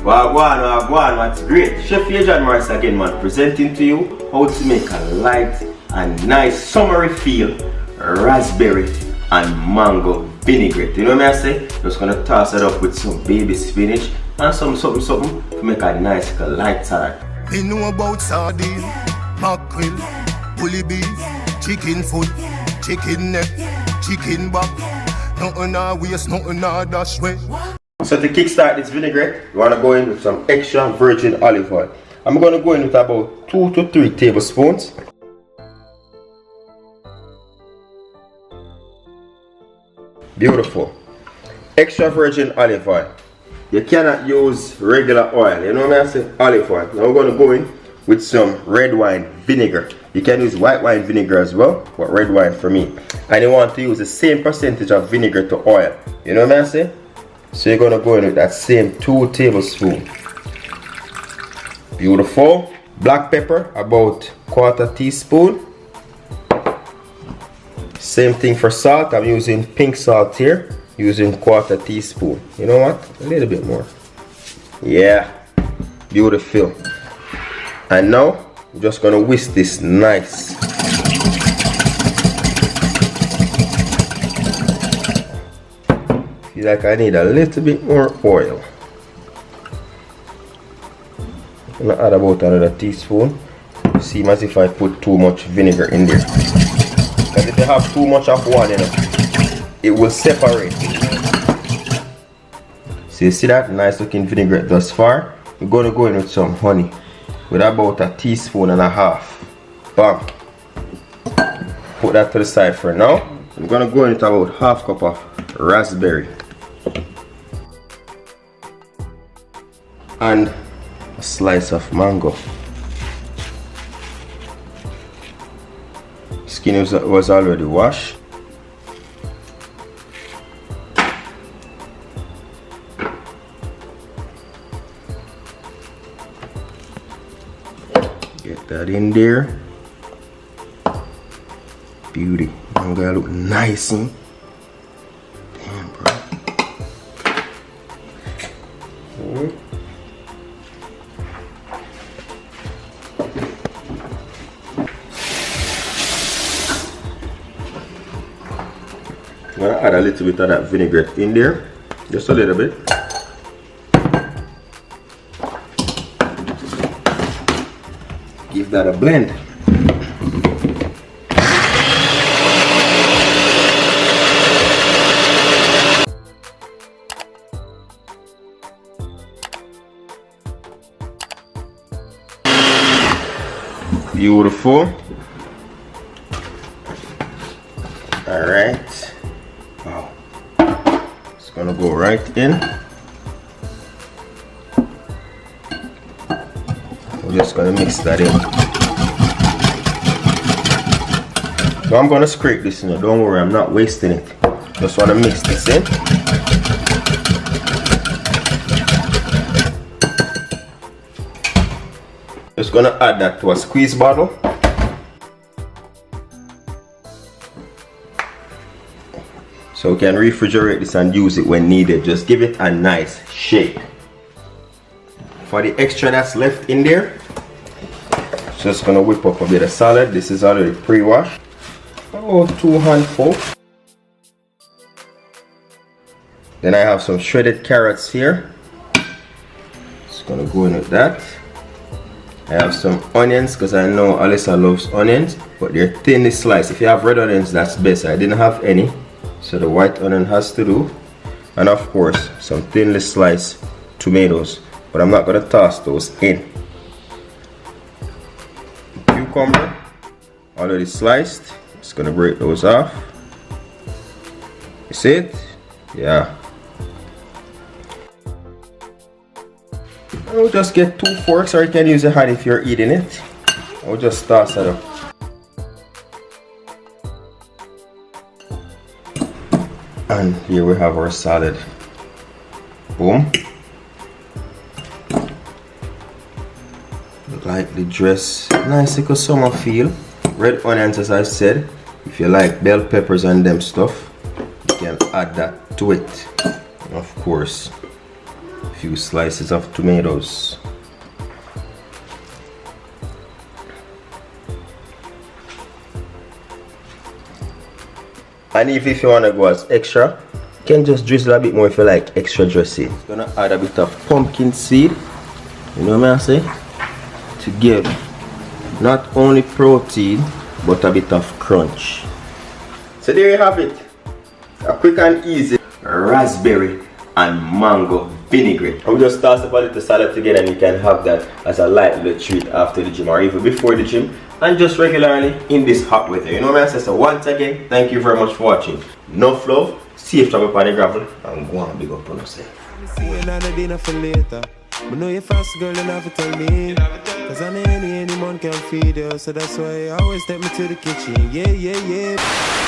Wagwan, what's great? Chef John Morris again, man, presenting to you how to make a light and nice summery feel raspberry and mango vinaigrette. You know what I say? Just gonna toss it up with some baby spinach and some something to make a nice light salad. Me know about sardine, mackerel, bully beef, chicken foot, chicken neck, chicken back. Nothing I waste, nothing I dash way. So to kickstart this vinaigrette, you want to go in with some extra virgin olive oil. I'm going to go in with about 2 to 3 tablespoons. Beautiful. Extra virgin olive oil. You cannot use regular oil. You know what I say? Olive oil. Now we're going to go in with some red wine vinegar. You can use white wine vinegar as well, but red wine for me. And you want to use the same percentage of vinegar to oil. You know what I say? So you're going to go in with that same 2 tablespoons. Beautiful. Black pepper, about 1/4 teaspoon. Same thing for salt. I'm using pink salt here, using 1/4 teaspoon. You know what? A little bit more. Yeah, beautiful. And now I'm just going to whisk this nice. Feel like I need a little bit more oil. I'm going to add about another teaspoon. Seems as if I put too much vinegar in there. Because if you have too much of one, you know, it will separate. So you see that nice looking vinaigrette thus far? We're going to go in with some honey with about 1.5 teaspoons. Bam. Put that to the side for now. I'm going to go in with about 1/2 cup of raspberry. And a slice of mango. Skin was already washed. Get that in there. Beauty. Mango look nice. Damn, bro. I'm going to add a little bit of that vinaigrette in there, just a little bit. Give that a blend. Beautiful. All right. Wow. It's gonna go right in. We're just gonna mix that in. Now I'm gonna scrape this in. Don't worry, I'm not wasting it. Just wanna mix this in. Just gonna add that to a squeeze bottle. So we can refrigerate this and use it when needed. Just give it a nice shake. For the extra that's left in there, just gonna whip up a bit of salad. This is already pre-washed. Oh, 2 handfuls. Then I have some shredded carrots here. Just gonna go in with that. I have some onions because I know Alyssa loves onions, but they're thinly sliced. If you have red onions, that's best. I didn't have any, so the white onion has to do. And of course, some thinly sliced tomatoes, but I'm not going to toss those in. Cucumber, already sliced. Just going to break those off. You see it? Yeah. I'll just get 2 forks, or you can use a hand if you're eating it. I'll just toss it up. And here we have our salad. Boom. Lightly dressed, nice little summer feel. Red onions, as I said. If you like bell peppers and them stuff, you can add that to it. And of course, few slices of tomatoes. And if you want to go as extra, you can just drizzle a bit more if you like extra dressing. Gonna add a bit of pumpkin seed, you know what I'm saying, to give not only protein but a bit of crunch. So there you have it, a quick and easy raspberry and mango vinaigrette. I will just toss up a little salad together and you can have that as a light little treat after the gym or even before the gym and just regularly in this hot weather. You know what I'm saying? So once again, thank you very much for watching. Enough love, safe travel upon the gravel, and go and big up on yourself. See another dinner for later. But know you fast, girl, you have to tell me. Cause any man can feed you. So that's why you always take me to the kitchen. Yeah, yeah, yeah.